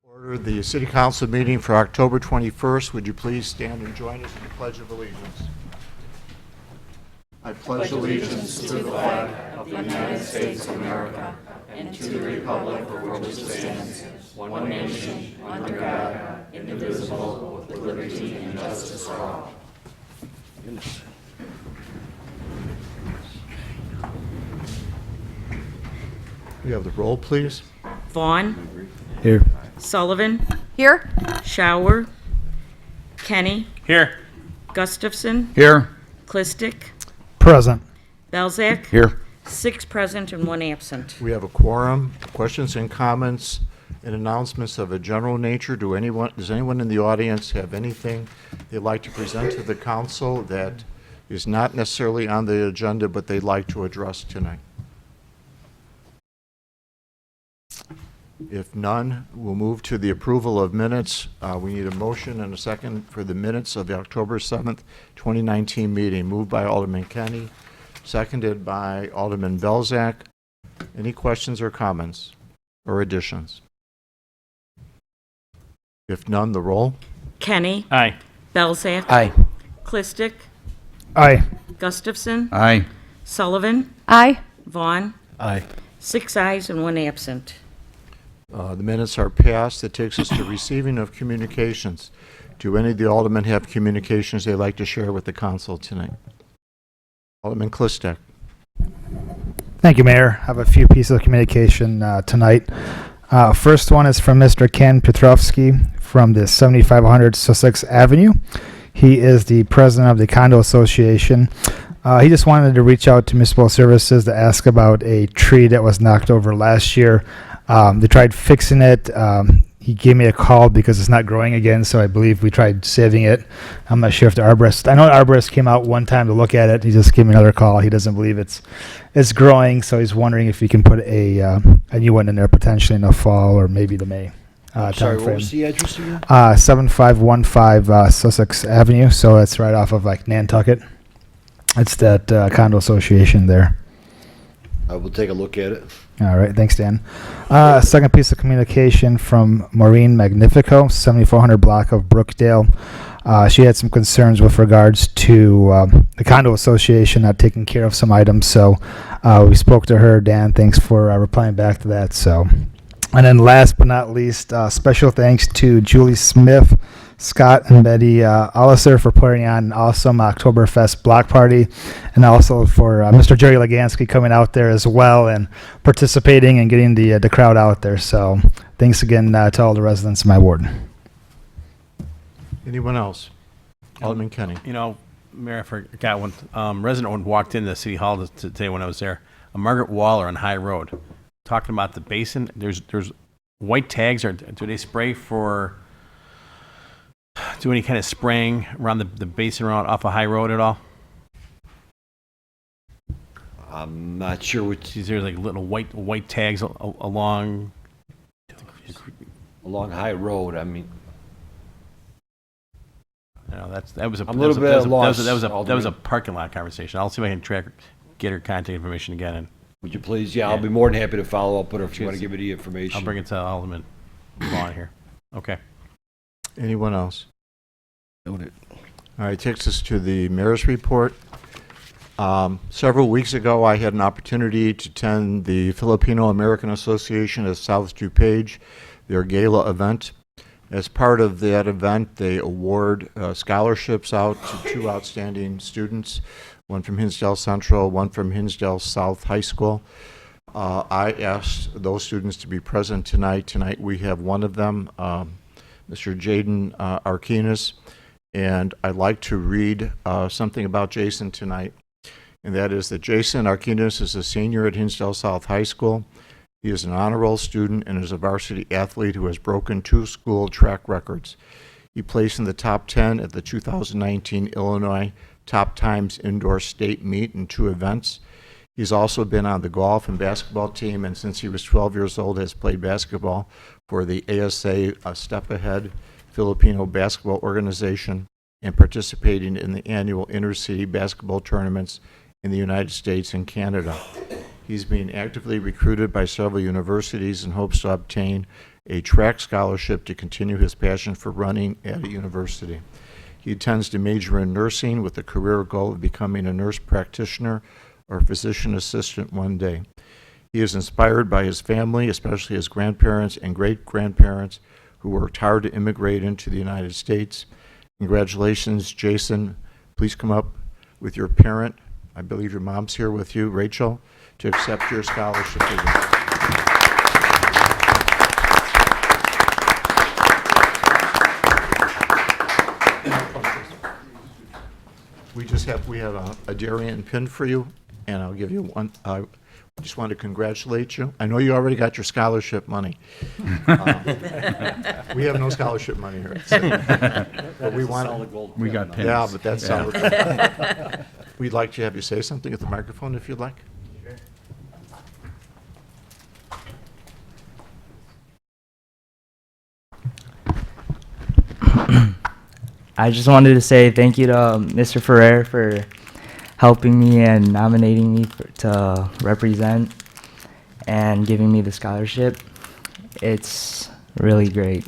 Order the City Council meeting for October 21st. Would you please stand and join us in the Pledge of Allegiance? I pledge allegiance to the flag of the United States of America and to the republic for which it stands, one nation, under God, indivisible, with liberty and justice for all. We have the roll, please. Vaughn. Here. Sullivan. Here. Shower. Kenny. Here. Gustafson. Here. Clistic. Present. Belzak. Here. 6 present and 1 absent. We have a quorum. Questions and comments and announcements of a general nature. Does anyone in the audience have anything they'd like to present to the council that is not necessarily on the agenda but they'd like to address tonight? If none, we'll move to the approval of minutes. We need a motion and a second for the minutes of the October 7th, 2019 meeting. Moved by Alderman Kenny, seconded by Alderman Belzak. Any questions or comments or additions? If none, the roll. Kenny. Aye. Belzak. Aye. Clistic. Aye. Gustafson. Aye. Sullivan. Aye. Vaughn. Aye. 6 ayes and 1 absent. The minutes are passed. That takes us to receiving of communications. Do any of the aldermen have communications they'd like to share with the council tonight? Alderman Clistek. Thank you, Mayor. I have a few pieces of communication tonight. First one is from Mr. Ken Petrovsky from the 7500 Sussex Avenue. He is the president of the Condo Association. He just wanted to reach out to Municipal Services to ask about a tree that was knocked over last year. They tried fixing it. He gave me a call because it's not growing again, so I believe we tried saving it. I'm not sure if the arborist, I know the arborist came out one time to look at it. He just gave me another call. He doesn't believe it's growing, so he's wondering if we can put a new one in there potentially in the fall or maybe the May Sorry, timeframe. what was the address again? 7515 Sussex Avenue, so it's right off of like Nantucket. It's that condo association there. I will take a look at it. All right, thanks, Dan. Second piece of communication from Maureen Magnifico, 7400 block of Brookdale. She had some concerns with regards to the condo association not taking care of some items, so we spoke to her. Dan, thanks for replying back to that. So, and then last but not least, special thanks to Julie Smith, Scott and Betty Oliser for putting on an awesome Oktoberfest block party, and also for Mr. Jerry Legansky coming out there as well and participating and getting the crowd out there. So thanks again to all the residents of my ward. Anyone else? Alderman Kenny. You know, Mayor, I forgot one resident one walked into City Hall today when I was there. Margaret Waller on High Road, talking about the basin. There's white tags. Or do they spray for? Do any kind of spraying around the basin around off of High Road at all? I'm not sure which. Is there like little white tags along? Along High Road, I mean. You know, that was a I'm a little bit lost, that was a Alderman. parking lot conversation. I'll see if I can get her contact information again, and Would you please? Yeah, I'll be more than happy to follow up with her if you want to give me the information. I'll bring it to Alderman Vaughn here. Okay. Anyone else? Noted. All right, takes us to the mayor's report. Several weeks ago, I had an opportunity to attend the Filipino American Association of South DuPage, their gala event. As part of that event, they award scholarships out to 2 outstanding students, one from Hinsdale Central, one from Hinsdale South High School. I asked those students to be present tonight. Tonight we have one of them, Mr. Jaden Arquinas, and I'd like to read something about Jason tonight, and that is that Jason Arquinas is a senior at Hinsdale South High School. He is an honor roll student and is a varsity athlete who has broken 2 school track records. He placed in the top 10 at the 2019 Illinois Top Times Indoor State Meet in 2 events. He's also been on the golf and basketball team, and since he was 12 years old has played basketball for the ASA Step Ahead Filipino Basketball Organization and participating in the annual intercity basketball tournaments in the United States and Canada. He's being actively recruited by several universities and hopes to obtain a track scholarship to continue his passion for running at a university. He intends to major in nursing with the career goal of becoming a nurse practitioner or physician assistant one day. He is inspired by his family, especially his grandparents and great-grandparents, who worked hard to immigrate into the United States. Congratulations, Jason. Please come up with your parent. I believe your mom's here with you, Rachel, to accept your scholarship. We have a Darien pin for you, and I'll give you one. I just want to congratulate you. I know you already got your scholarship money. We have no scholarship money here. But we want. We got pins. Yeah, but that's solid. We'd like to have you say something at the microphone if you'd like. I just wanted to say thank you to Mr. Ferrer for helping me and nominating me to represent and giving me the scholarship. It's really great.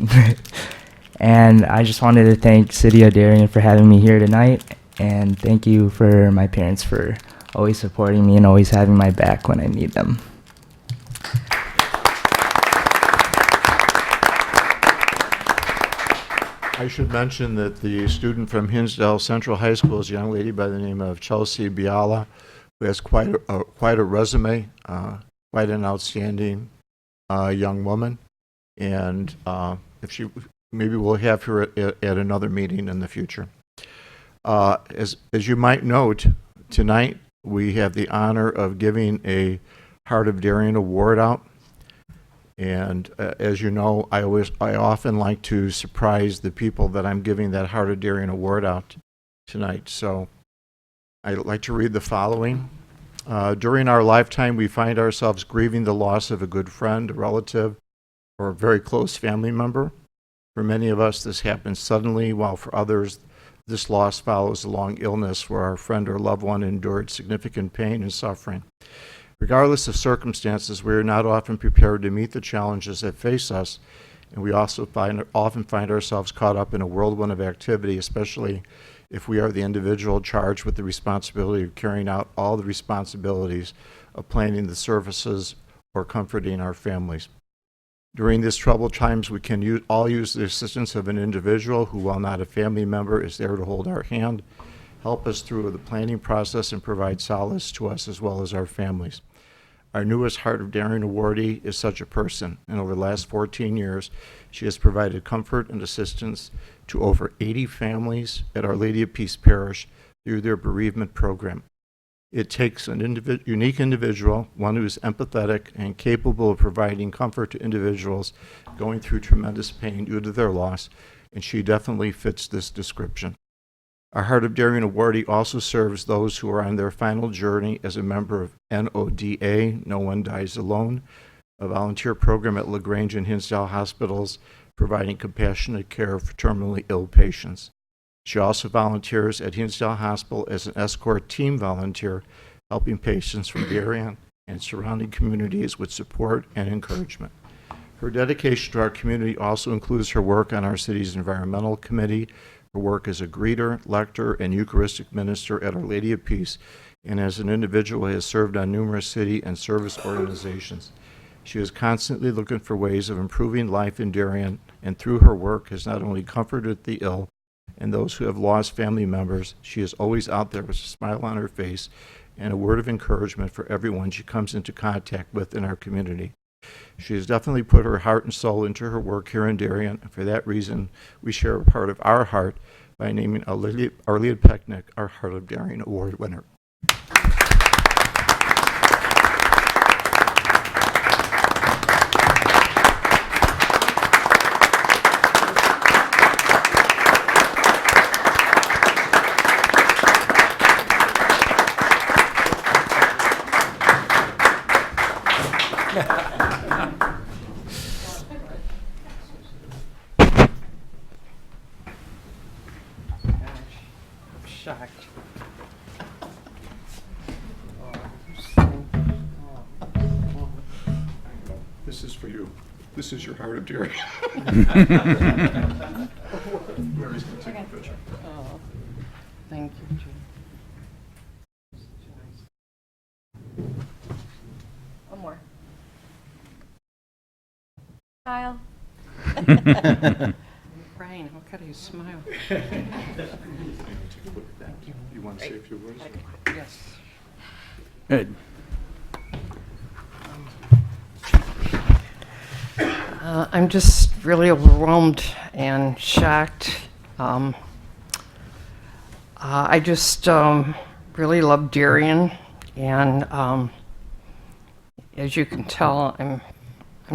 And I just wanted to thank City of Darien for having me here tonight, and thank you for my parents for always supporting me and always having my back when I need them. I should mention that the student from Hinsdale Central High School is a young lady by the name of Chelsea Biala, who has quite a resume, quite an outstanding young woman, and if she maybe we'll have her at another meeting in the future. As you might note, tonight we have the honor of giving a Heart of Darien Award out. And as you know, I often like to surprise the people that I'm giving that Heart of Darien Award out tonight. So I'd like to read the following. During our lifetime, we find ourselves grieving the loss of a good friend, a relative, or a very close family member. For many of us, this happens suddenly, while for others, this loss follows a long illness where our friend or loved one endured significant pain and suffering. Regardless of circumstances, we are not often prepared to meet the challenges that face us, and we also often find ourselves caught up in a whirlwind of activity, especially if we are the individual charged with the responsibility of carrying out all the responsibilities of planning the services or comforting our families. During these troubled times, we can all use the assistance of an individual who, while not a family member, is there to hold our hand, help us through the planning process, and provide solace to us as well as our families. Our newest Heart of Darien awardee is such a person, and over the last 14 years, she has provided comfort and assistance to over 80 families at Our Lady of Peace Parish through their bereavement program. It takes an unique individual, one who is empathetic and capable of providing comfort to individuals going through tremendous pain due to their loss, and she definitely fits this description. Our Heart of Darien awardee also serves those who are on their final journey as a member of NODA, No One Dies Alone, a volunteer program at LaGrange and Hinsdale hospitals providing compassionate care for terminally ill patients. She also volunteers at Hinsdale Hospital as an escort team volunteer, helping patients from Darien and surrounding communities with support and encouragement. Her dedication to our community also includes her work on our city's environmental committee, her work as a greeter, lector, and Eucharistic minister at Our Lady of Peace, and as an individual who has served on numerous city and service organizations. She is constantly looking for ways of improving life in Darien, and through her work has not only comforted the ill and those who have lost family members, she is always out there with a smile on her face and a word of encouragement for everyone she comes into contact with in our community. She has definitely put her heart and soul into her work here in Darien, and for that reason, we share a part of our heart by naming Arlene Pecknick our Heart of Darien Award winner. This is for you. This is your heart of Darien. Mary's gonna take a picture. Thank you, Jim. One more. Kyle. Brian, how could I smile? You want to say a few words? Yes. Good. I'm just really overwhelmed and shocked. I just really love Darien, and as you can tell, I'm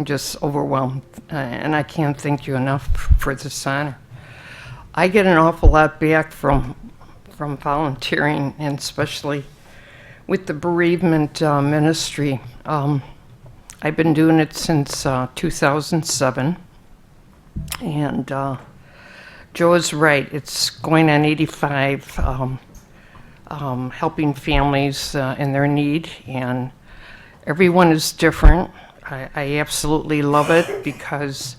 just overwhelmed, and I can't thank you enough for this honor. I get an awful lot back from volunteering, and especially with the bereavement ministry. I've been doing it since 2007, and Joe is right. It's going on 85, helping families in their need, and everyone is different. I absolutely love it because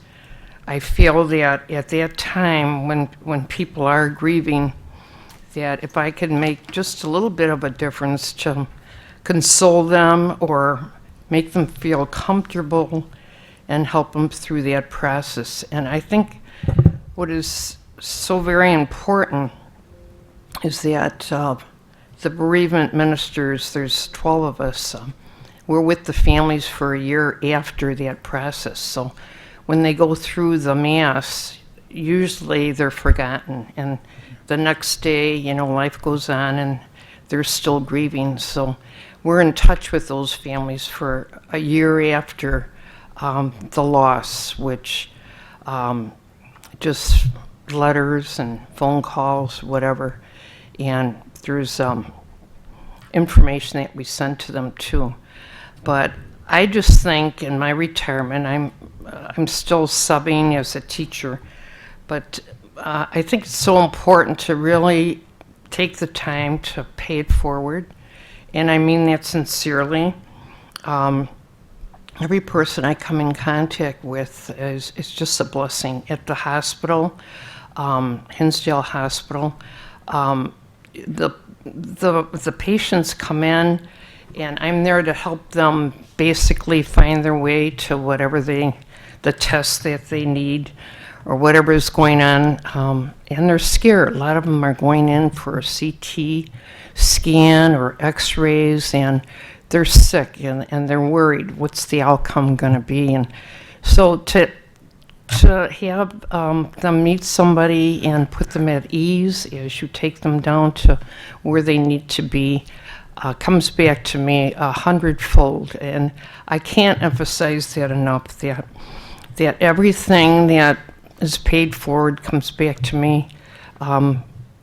I feel that at that time when people are grieving, that if I could make just a little bit of a difference to console them or make them feel comfortable and help them through that process. And I think what is so very important is that the bereavement ministers, there's 12 of us, we're with the families for a year after that process. So when they go through the Mass, usually they're forgotten. And the next day, life goes on and they're still grieving. So we're in touch with those families for a year after the loss, which just letters and phone calls, whatever. And there's information that we send to them too. But I just think in my retirement, I'm still subbing as a teacher, but I think it's so important to really take the time to pay it forward, and I mean that sincerely. Every person I come in contact with is just a blessing. At the hospital, Hinsdale Hospital, the patients come in, and I'm there to help them basically find their way to whatever the tests that they need or whatever is going on. And they're scared. A lot of them are going in for a CT scan or x-rays, and they're sick and they're worried. What's the outcome going to be? And so to have them meet somebody and put them at ease as you take them down to where they need to be comes back to me 100-fold. And I can't emphasize that enough, that everything that is paid forward comes back to me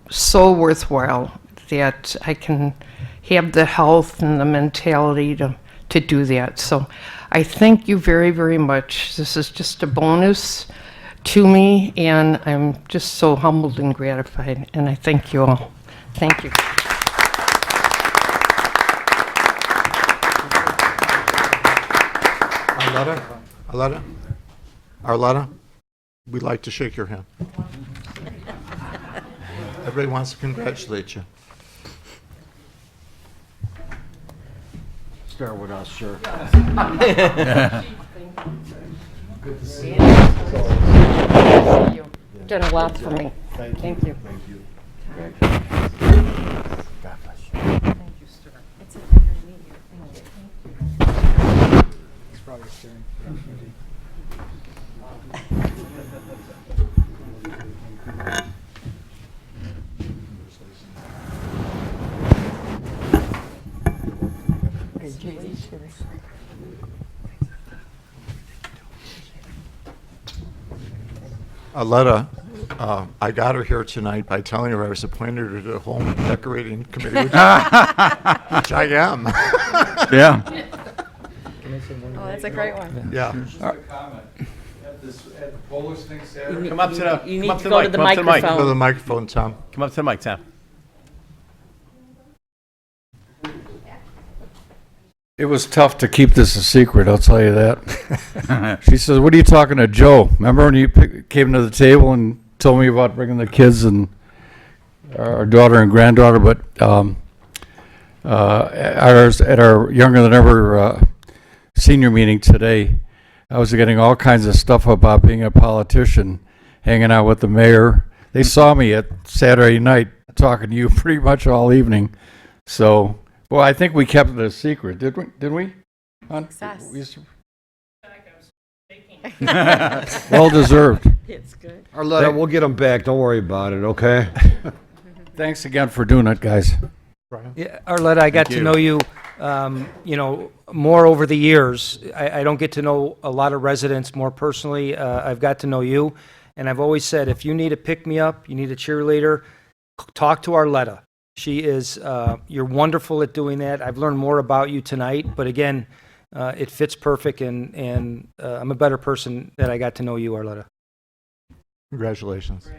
so worthwhile that I can have the health and the mentality to do that. So I thank you very, very much. This is just a bonus to me, and I'm just so humbled and gratified, and I thank you all. Thank you. Arletta, we'd like to shake your hand. Everybody wants to congratulate you. Start with us, sure. Good to see you. You've done a lot for me. Thank you. It's a pleasure to meet you. Thank you. Aletta, I got her here tonight by telling her I was appointed her to the home decorating committee, which I am. Yeah. Oh, that's a great one. Yeah. Come up to the, You come need up to to the go mic, to the come up to the mic. Go to microphone. the microphone, Tom. Come up to the mic, Tom. It was tough to keep this a secret, I'll tell you that. She says, "What are you talking to Joe? Remember when you came to the table and told me about bringing the kids and our daughter and granddaughter?" But at our Younger Than Ever senior meeting today, I was getting all kinds of stuff about being a politician, hanging out with the mayor. They saw me at Saturday night talking to you pretty much all evening. So, well, I think we kept it a secret, didn't we? Hon? Success. Well deserved. It's good. Arletta, we'll get them back. Don't worry about it, okay? Thanks again for doing it, guys. Yeah, Arletta, I got to know you, more over the years. I don't get to know a lot of residents more personally. I've got to know you, and I've always said, if you need a pick-me-up, you need a cheerleader, talk to Arletta. She is, you're wonderful at doing that. I've learned more about you tonight, but again, it fits perfect, and I'm a better person that I got to know you, Arletta. Congratulations.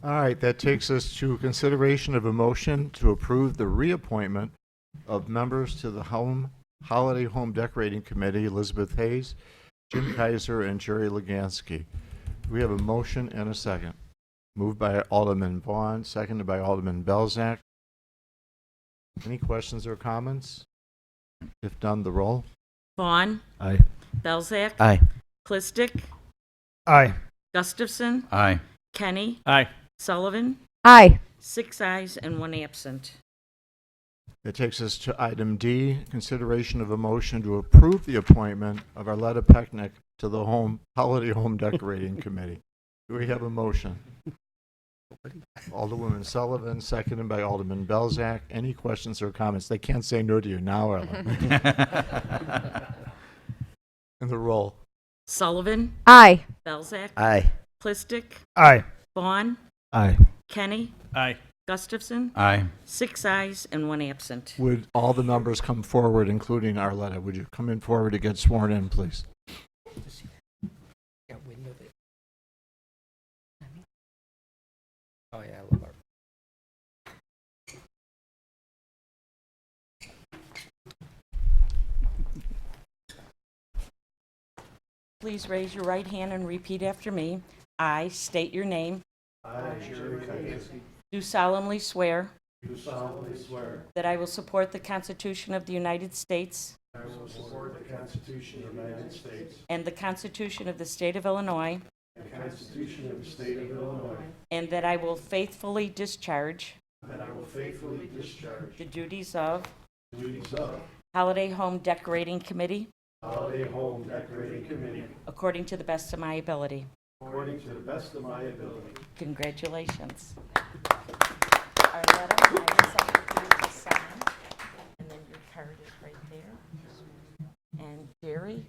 All right, that takes us to consideration of a motion to approve the reappointment of members to the Holiday Home Decorating Committee, Elizabeth Hayes, Jim Kaiser, and Jerry Legansky. We have a motion and a second. Moved by Alderman Vaughn, seconded by Alderman Belzak. Any questions or comments? If none, the roll. Vaughn. Aye. Belzak. Aye. Clistic. Aye. Gustafson. Aye. Kenny. Aye. Sullivan. Aye. 6 ayes and 1 absent. That takes us to item D, consideration of a motion to approve the appointment of Arletta Pecknick to the Holiday Home Decorating Committee. Do we have a motion? Alderwoman Sullivan, seconded by Alderman Belzak. Any questions or comments? They can't say no to you now, Arletta. And the roll. Sullivan. Aye. Belzak. Aye. Clistic. Aye. Vaughn. Aye. Kenny. Aye. Gustafson. Aye. 6 ayes and 1 absent. Would all the members come forward, including Arletta? Would you come in forward to get sworn in, please? Oh, yeah, I love her. Please raise your right hand and repeat after me. I state your name. Do solemnly swear. That I will support the Constitution of the United States. And the Constitution of the State of Illinois. And that I will faithfully discharge. The duties of. Holiday Home Decorating Committee. According to the best of my ability. Congratulations. Arletta, I will send it to you to sign, and then your card is right there. And Jerry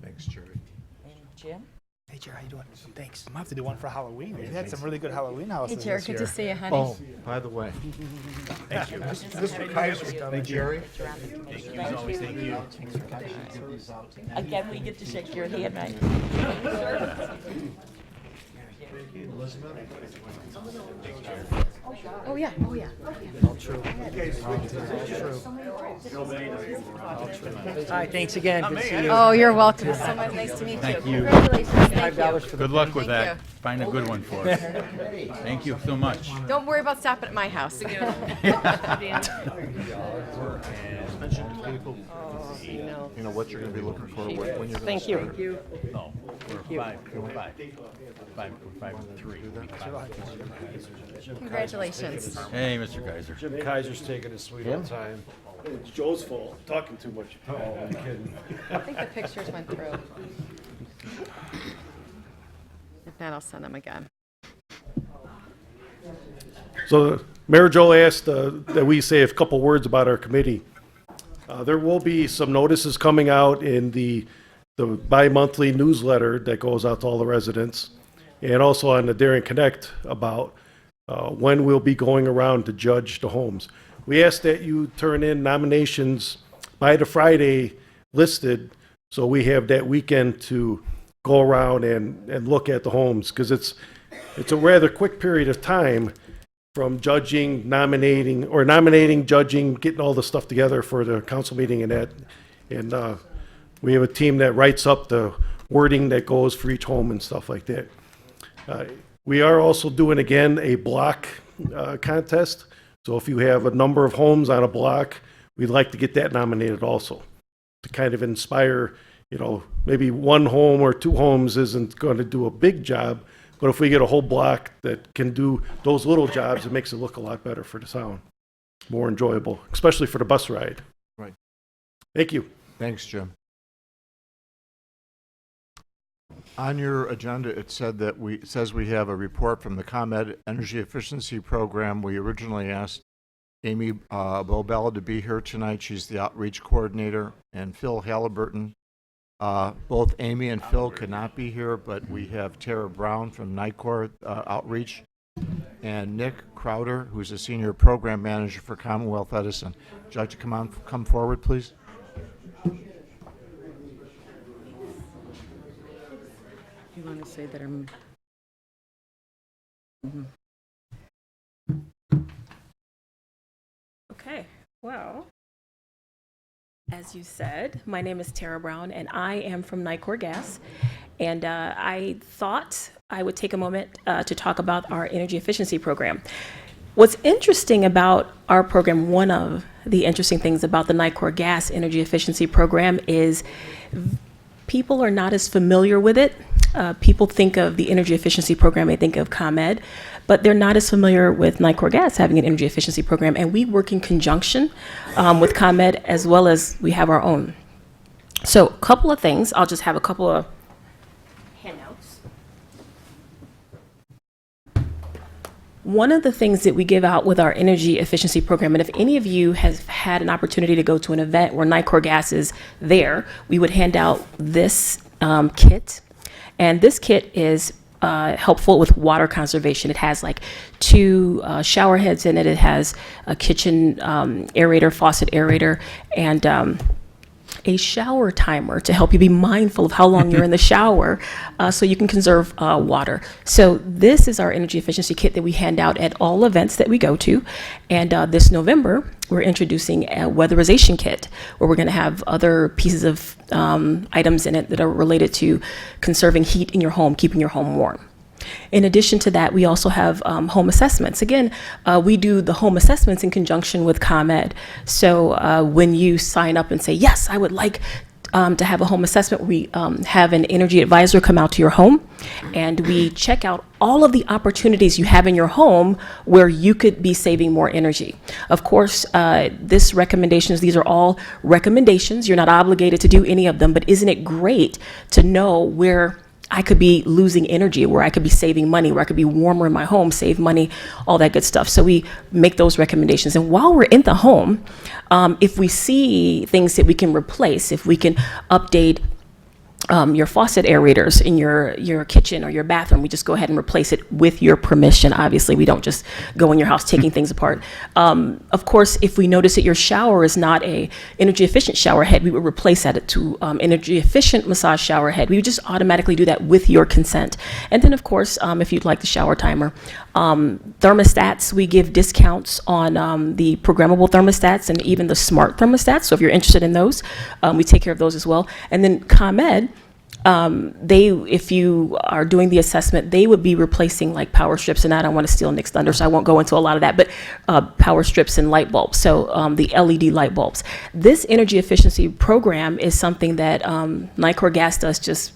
Thanks, Jerry. and Jim. Hey, Jerry, how you doing? Thanks. I'm gonna have to do one for Halloween. We had some really good Halloween houses Hey, Jared, this good year. to see you, honey. Oh, by the way. Mr. Kaiser's done. Jerry? Thank you. Again, we get to shake your hand, right? Oh, yeah, oh, yeah. Hi, thanks again. Good to see you. Oh, you're welcome. So much nice to meet you. Thank you. Congratulations. Thank you. Good luck with Thank that. you. Find a good one for us. Thank you so much. Don't worry about stopping at my house. You know what you're going to be looking for when you're going to Thank start. you. No, we're five, 3. Congratulations. Hey, Mr. Kaiser. Jim Kaiser's taking his sweet old time. It's Joe's fault, talking too much. Oh, I'm kidding. I think the pictures went through. If not, I'll send them again. So Mayor Joe asked that we say a couple words about our committee. There will be some notices coming out in the bi-monthly newsletter that goes out to all the residents, and also on the Darien Connect about when we'll be going around to judge the homes. We ask that you turn in nominations by the Friday listed, so we have that weekend to go around and look at the homes, because it's a rather quick period of time from judging, nominating, judging, getting all the stuff together for the council meeting and that. And we have a team that writes up the wording that goes for each home and stuff like that. We are also doing, again, a block contest. So if you have a number of homes on a block, we'd like to get that nominated also, to kind of inspire, maybe one home or two homes isn't going to do a big job, but if we get a whole block that can do those little jobs, it makes it look a lot better for the town, more enjoyable, especially for the bus ride. Right. Thank you. Thanks, Jim. On your agenda, it says we have a report from the ComEd Energy Efficiency Program. We originally asked Amy Bobella to be here tonight. She's the outreach coordinator, and Phil Halliburton. Both Amy and Phil could not be here, but we have Tara Brown from NICOR Outreach and Nick Crowder, who's a senior program manager for Commonwealth Edison. Would you like to come forward, please? You want to say that I'm... Okay, well, as you said, my name is Tara Brown, and I am from NICOR Gas. And I thought I would take a moment to talk about our energy efficiency program. What's interesting about our program, one of the interesting things about the NICOR Gas Energy Efficiency Program is people are not as familiar with it. People think of the energy efficiency program, they think of ComEd, but they're not as familiar with NICOR Gas having an energy efficiency program. And we work in conjunction with ComEd, as well as we have our own. So a couple of things, I'll just have a couple of handouts. One of the things that we give out with our energy efficiency program, and if any of you has had an opportunity to go to an event where NICOR Gas is there, we would hand out this kit. And this kit is helpful with water conservation. It has like 2 shower heads in it. It has a kitchen aerator, faucet aerator, and a shower timer to help you be mindful of how long you're in the shower so you can conserve water. So this is our energy efficiency kit that we hand out at all events that we go to. And this November, we're introducing a weatherization kit where we're going to have other pieces of items in it that are related to conserving heat in your home, keeping your home warm. In addition to that, we also have home assessments. Again, we do the home assessments in conjunction with ComEd. So when you sign up and say, yes, I would like to have a home assessment, we have an energy advisor come out to your home, and we check out all of the opportunities you have in your home where you could be saving more energy. Of course, these are all recommendations. You're not obligated to do any of them, but isn't it great to know where I could be losing energy, where I could be saving money, where I could be warmer in my home, save money, all that good stuff. So we make those recommendations. And while we're in the home, if we see things that we can replace, if we can update your faucet aerators in your kitchen or your bathroom, we just go ahead and replace it with your permission. Obviously, we don't just go in your house taking things apart. Of course, if we notice that your shower is not a energy efficient shower head, we would replace that to energy efficient massage shower head. We would just automatically do that with your consent. And then, of course, if you'd like the shower timer, thermostats, we give discounts on the programmable thermostats and even the smart thermostats. So if you're interested in those, we take care of those as well. And then ComEd, if you are doing the assessment, they would be replacing like power strips, and I don't want to steal Nick's thunder, so I won't go into a lot of that, but power strips and light bulbs, so the LED light bulbs. This energy efficiency program is something that NICOR Gas does just,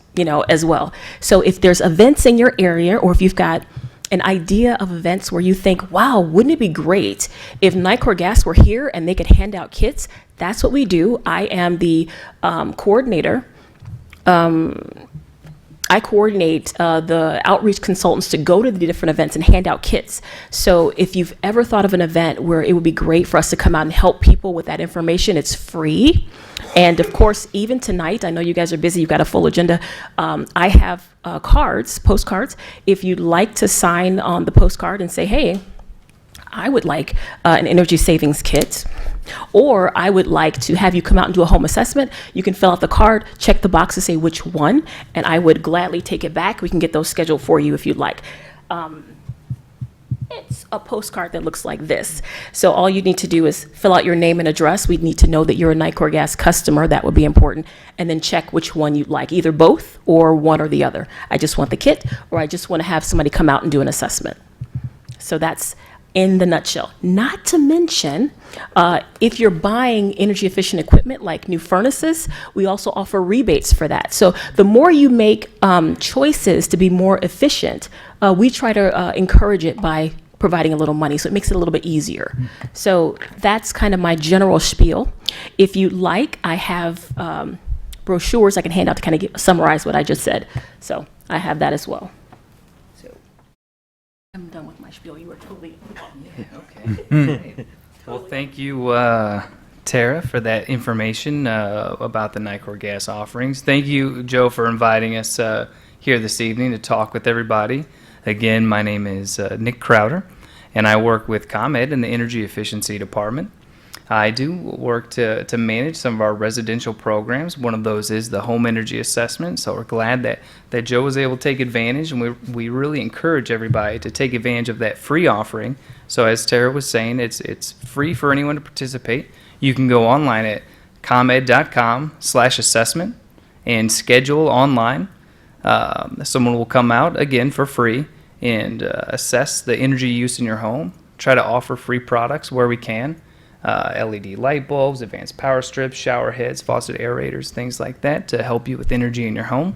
as well. So if there's events in your area, or if you've got an idea of events where you think, wow, wouldn't it be great if NICOR Gas were here and they could hand out kits, that's what we do. I am the coordinator. I coordinate the outreach consultants to go to the different events and hand out kits. So if you've ever thought of an event where it would be great for us to come out and help people with that information, it's free. And of course, even tonight, I know you guys are busy, you've got a full agenda. I have postcards. If you'd like to sign on the postcard and say, hey, I would like an energy savings kit, or I would like to have you come out and do a home assessment, you can fill out the card, check the box to say which one, and I would gladly take it back. We can get those scheduled for you if you'd like. It's a postcard that looks like this. So all you need to do is fill out your name and address. We need to know that you're a Nicor Gas customer. That would be important. And then check which one you'd like, either both or one or the other. I just want the kit, or I just want to have somebody come out and do an assessment. So that's in the nutshell. Not to mention, if you're buying energy efficient equipment like new furnaces, we also offer rebates for that. So the more you make choices to be more efficient, we try to encourage it by providing a little money, so it makes it a little bit easier. So that's kind of my general spiel. If you'd like, I have brochures I can hand out to kind of summarize what I just said. So I have that as well. So I'm done with my spiel. You were totally Okay. Well, thank you, Tara, for that information about the Nicor Gas offerings. Thank you, Joe, for inviting us here this evening to talk with everybody. Again, my name is Nick Crowder, and I work with ComEd in the Energy Efficiency Department. I do work to manage some of our residential programs. One of those is the home energy assessment. So we're glad that Joe was able to take advantage, and we really encourage everybody to take advantage of that free offering. So as Tara was saying, it's free for anyone to participate. You can go online at comed.com/assessment and schedule online. Someone will come out, again, for free and assess the energy use in your home, try to offer free products where we can. LED light bulbs, advanced power strips, shower heads, faucet aerators, things like that to help you with energy in your home.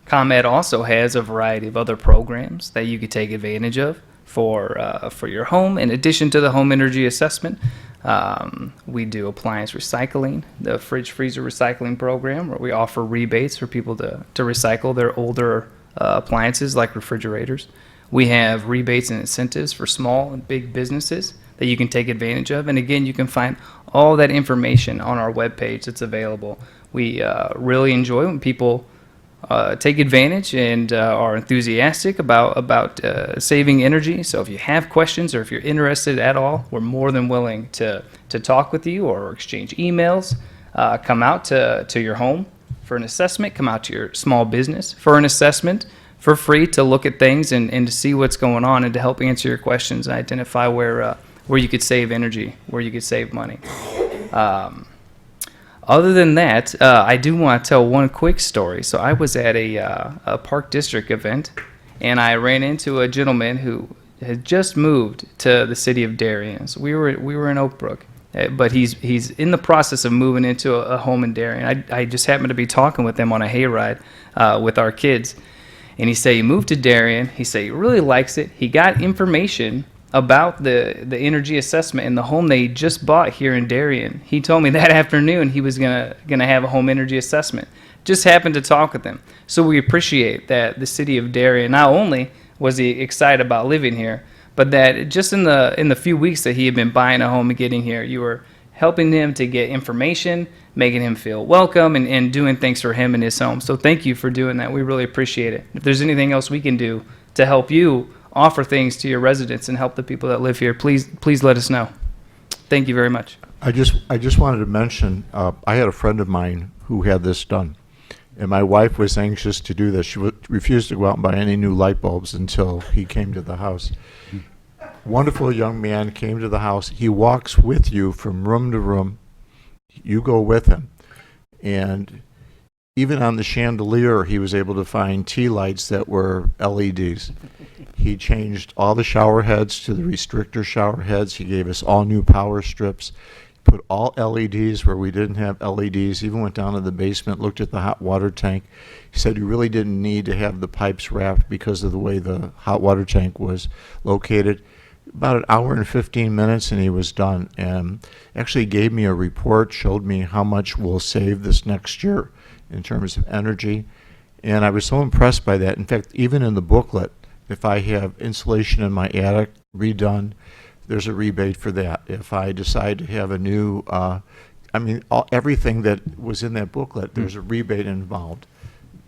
ComEd also has a variety of other programs that you could take advantage of for your home. In addition to the home energy assessment, we do appliance recycling, the fridge freezer recycling program, where we offer rebates for people to recycle their older appliances like refrigerators. We have rebates and incentives for small and big businesses that you can take advantage of. And again, you can find all that information on our webpage that's available. We really enjoy when people take advantage and are enthusiastic about saving energy. So if you have questions or if you're interested at all, we're more than willing to talk with you or exchange emails. Come out to your home for an assessment, come out to your small business for an assessment for free to look at things and to see what's going on and to help answer your questions and identify where you could save energy, where you could save money. Other than that, I do want to tell one quick story. So I was at a Park District event, and I ran into a gentleman who had just moved to the city of Darien. So we were in Oak Brook, but he's in the process of moving into a home in Darien. I just happened to be talking with him on a hayride with our kids, and he said he moved to Darien. He said he really likes it. He got information about the energy assessment in the home they just bought here in Darien. He told me that afternoon he was gonna have a home energy assessment. Just happened to talk with him. So we appreciate that the city of Darien, not only was he excited about living here, but that just in the few weeks that he had been buying a home and getting here, you were helping him to get information, making him feel welcome, and doing things for him in his home. So thank you for doing that. We really appreciate it. If there's anything else we can do to help you offer things to your residents and help the people that live here, please let us know. Thank you very much. I just wanted to mention, I had a friend of mine who had this done, and my wife was anxious to do this. She refused to go out and buy any new light bulbs until he came to the house. Wonderful young man came to the house. He walks with you from room to room. You go with him. And even on the chandelier, he was able to find tea lights that were LEDs. He changed all the shower heads to the restrictor shower heads. He gave us all new power strips. Put all LEDs where we didn't have LEDs. Even went down to the basement, looked at the hot water tank. He said you really didn't need to have the pipes wrapped because of the way the hot water tank was located. About an hour and 15 minutes and he was done. And actually gave me a report, showed me how much we'll save this next year in terms of energy. And I was so impressed by that. In fact, even in the booklet, if I have insulation in my attic redone, there's a rebate for that. If I decide to have a new, everything that was in that booklet, there's a rebate involved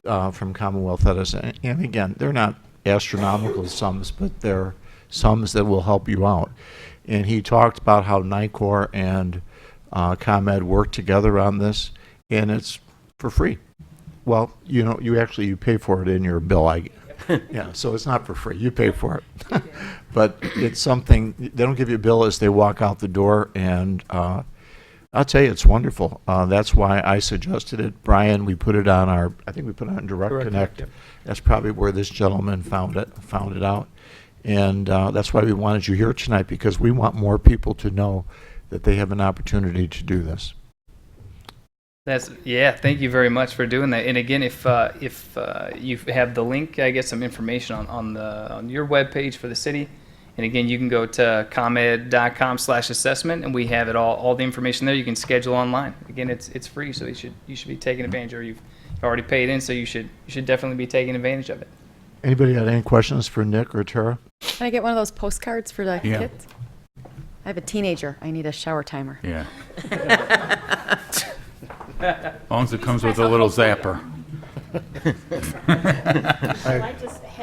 from Commonwealth Edison. And again, they're not astronomical sums, but they're sums that will help you out. And he talked about how Nicor and ComEd work together on this, and it's for free. Well, you pay for it in your bill. Yeah, so it's not for free. You pay for it. But it's something, they don't give you a bill as they walk out the door, and I'll tell you, it's wonderful. That's why I suggested it. Brian, we put it on I think we put it on Direct Connect. Yep. That's probably where this gentleman found it out. And that's why we wanted you here tonight, because we want more people to know that they have an opportunity to do this. Thank you very much for doing that. And again, if you have the link, I get some information on your webpage for the city. And again, you can go to comed.com/assessment, and we have it all the information there. You can schedule online. Again, it's free, so you should be taking advantage, or you've already paid in, so you should definitely be taking advantage of it. Anybody got any questions for Nick or Tara? Can I get one of those postcards for the Yeah. kids? I have a teenager. I need a shower timer. Yeah. As long as it comes with a little zapper.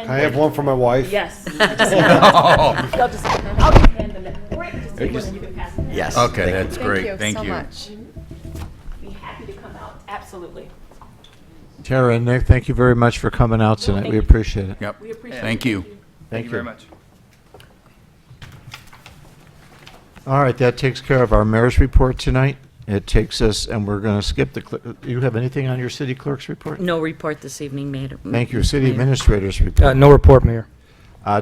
I have one for my wife. Yes. Oh. I'll just hand them it. Or I can just take one and you can pass it. Yes. Okay, that's Thank great. you Thank so you. much. Be happy to come out. Absolutely. Tara and Nick, thank you very much for coming out tonight. thank We you. appreciate it. Yep. We appreciate Thank it. you. Thank you very much. All right, that takes care of our mayor's report tonight. It takes us, and we're going to skip you have anything on your city clerk's report? No report this evening, Mayor. Thank you. City Mayor. administrator's report. No report, Mayor.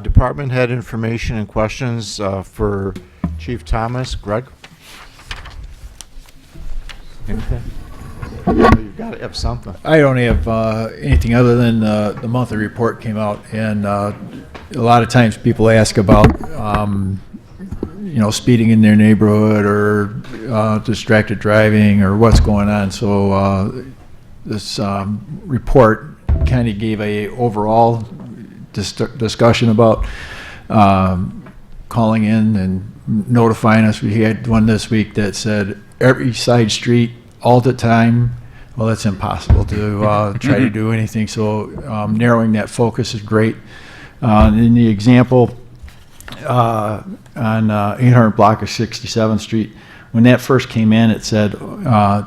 Department head information and questions for Chief Thomas. Greg? Anything? You've got to have something. I don't have anything other than the monthly report came out, and a lot of times people ask about, speeding in their neighborhood or distracted driving or what's going on. So this report kind of gave a overall discussion about calling in and notifying us. We had one this week that said every side street all the time. Well, that's impossible to try to do anything. So narrowing that focus is great. In the example on 800 block of 67th Street, when that first came in, it said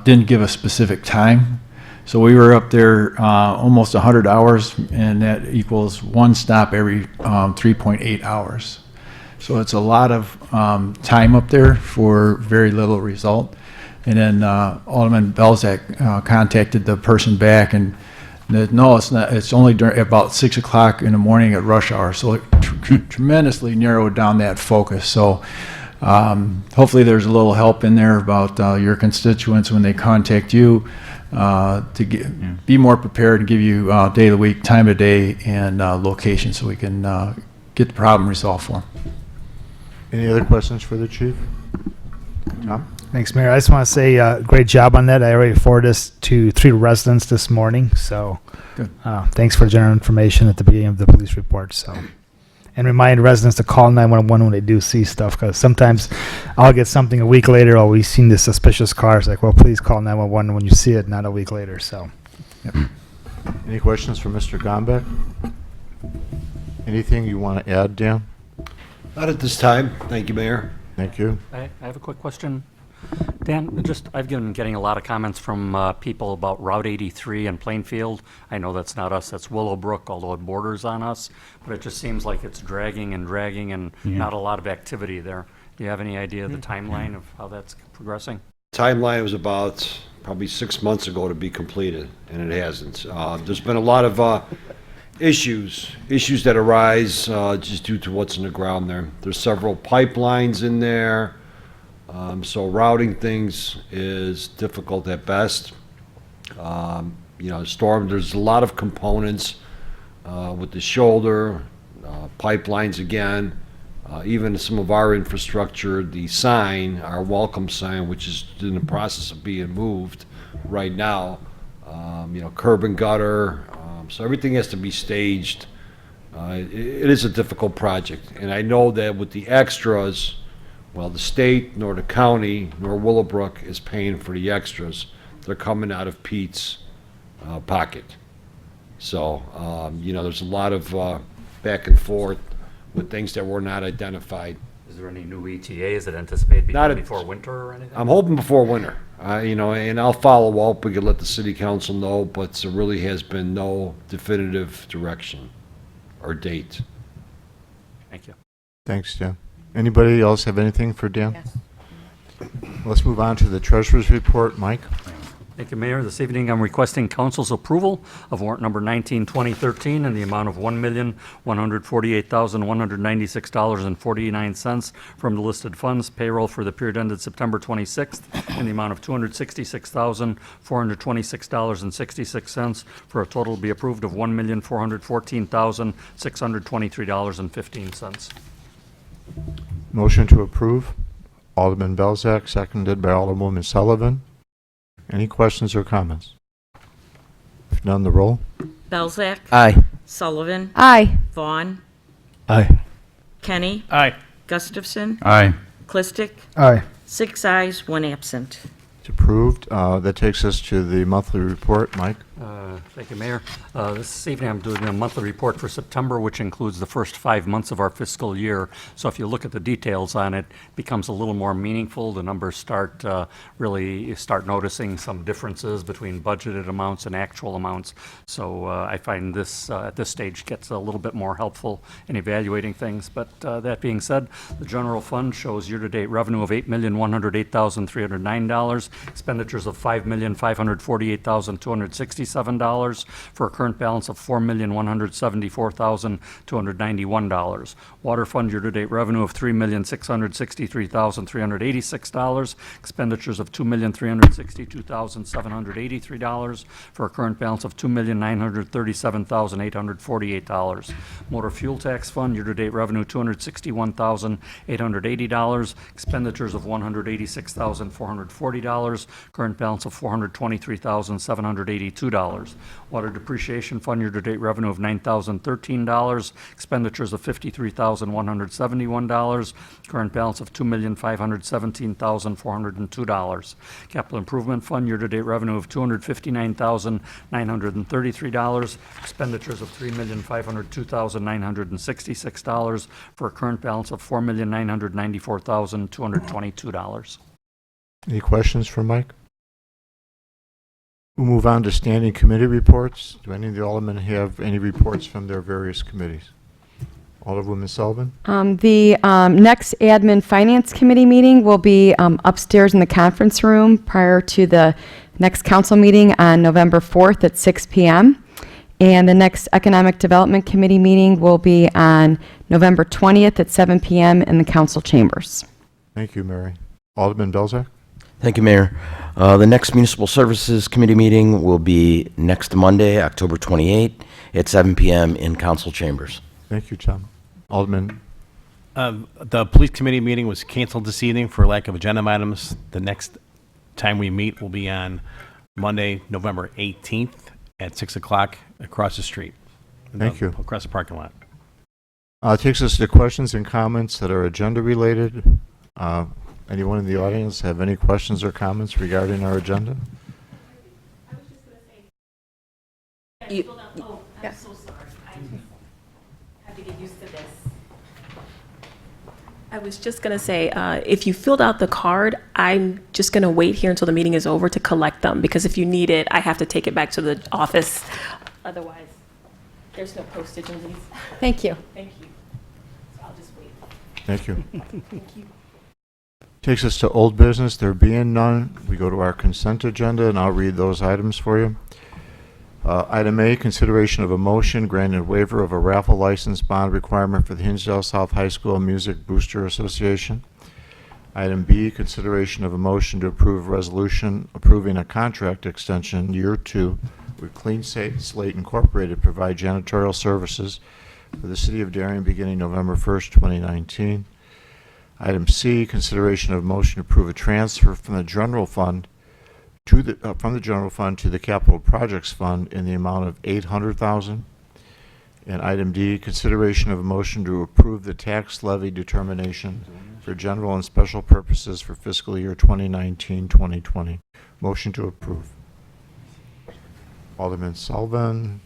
didn't give a specific time. So we were up there almost 100 hours, and that equals one stop every 3.8 hours. So it's a lot of time up there for very little result. And then Alderman Belzak contacted the person back and said, no, it's not. It's only during about 6 o'clock in the morning at rush hour. So it tremendously narrowed down that focus. So hopefully there's a little help in there about your constituents when they contact you to be more prepared and give you day of the week, time of day, and location so we can get the problem resolved for them. Any other questions for the chief? Tom? Thanks, Mayor. I just want to say great job on that. I already forwarded this to 3 residents this morning. So thanks for the general information at the beginning of the police report. So, and remind residents to call 911 when they do see stuff, because sometimes I'll get something a week later. Oh, we've seen this suspicious car. It's like, well, please call 911 when you see it, not a week later. So, Any questions for Mr. Gombeck? Anything you want to add, Dan? Not at this time. Thank you, Mayor. Thank you. I have a quick question. Dan, I've been getting a lot of comments from people about Route 83 and Plainfield. I know that's not us, that's Willowbrook, although it borders on us, but it just seems like it's dragging and not a lot of activity there. Do you have any idea of the timeline of how that's progressing? Timeline was about probably 6 months ago to be completed, and it hasn't. There's been a lot of issues that arise just due to what's in the ground there. There's several pipelines in there. So routing things is difficult at best. Storm, there's a lot of components with the shoulder, pipelines again, even some of our infrastructure, the sign, our welcome sign, which is in the process of being moved right now, curb and gutter. So everything has to be staged. It is a difficult project. And I know that with the extras, well, the state, nor the county, nor Willowbrook is paying for the extras. They're coming out of Pete's pocket. So, there's a lot of back and forth with things that were not identified. Is there any new ETAs that anticipate Not beginning at- before winter or anything? I'm hoping before winter, and I'll follow up. We could let the city council know, but there really has been no definitive direction. or date. Thank you. Thanks, Dan. Anybody else have anything for Dan? Yes. Let's move on to the treasurer's report. Mike? Thank you, Mayor. This evening, I'm requesting council's approval of warrant number 19, 2013, in the amount of $1,148,196.49 from the listed funds. Payroll for the period ended September 26th in the amount of $266,426.66 for a total to be approved of $1,414,623.15. Motion to approve. Alderman Belzak, seconded by Alderwoman Sullivan. Any questions or comments? If none, the roll. Belzak. Aye. Sullivan. Aye. Vaughn. Aye. Kenny. Aye. Gustafson. Aye. Clistic. Aye. 6 ayes, 1 absent. It's approved. That takes us to the monthly report. Mike? Thank you, Mayor. This evening, I'm doing a monthly report for September, which includes the first 5 months of our fiscal year. So if you look at the details on it, it becomes a little more meaningful. The numbers start you start noticing some differences between budgeted amounts and actual amounts. So I find this at this stage gets a little bit more helpful in evaluating things. But that being said, the general fund shows year-to-date revenue of $8,108,309, expenditures of $5,548,267 for a current balance of $4,174,291. Water fund year-to-date revenue of $3,663,386, expenditures of $2,362,783 for a current balance of $2,937,848. Motor fuel tax fund year-to-date revenue $261,880, expenditures of $186,440, current balance of $423,782. Water depreciation fund year-to-date revenue of $9,013, expenditures of $53,171, current balance of $2,517,402. Capital improvement fund year-to-date revenue of $259,933, expenditures of $3,502,966 for a current balance of $4,994,222. Any questions for Mike? We'll move on to standing committee reports. Do any of the aldermen have any reports from their various committees? Alderwoman Sullivan? The next Admin Finance Committee meeting will be upstairs in the conference room prior to the next council meeting on November 4th at 6 p.m. And the next Economic Development Committee meeting will be on November 20th at 7 p.m. in the council chambers. Thank you, Mary. Alderman Belzak? Thank you, Mayor. The next Municipal Services Committee meeting will be next Monday, October 28, at 7 p.m. in council chambers. Thank you, Tom. Alderman? The police committee meeting was canceled this evening for lack of agenda items. The next time we meet will be on Monday, November 18th at 6 o'clock across the street. Thank you. Across the parking lot. Takes us to questions and comments that are agenda related. Anyone in the audience have any questions or comments regarding our agenda? I'm so sorry. I have to get used to this. I was just going to say, if you filled out the card, I'm just going to wait here until the meeting is over to collect them, because if you need it, I have to take it back to the office. Otherwise, there's no postage in these. Thank you. Thank you. So I'll just wait. Thank you. Thank you. Takes us to old business. There being none, we go to our consent agenda, and I'll read those items for you. Item A, consideration of a motion granting waiver of a raffle license bond requirement for the Hinsdale South High School Music Booster Association. Item B, consideration of a motion to approve a resolution approving a contract extension year 2 with Clean Slate Incorporated provide janitorial services for the city of Darien beginning November 1st, 2019. Item C, consideration of a motion to approve a transfer from the general fund to the capital projects fund in the amount of $800,000. And item D, consideration of a motion to approve the tax levy determination for general and special purposes for fiscal year 2019-2020. Motion to approve. Alderman Sullivan,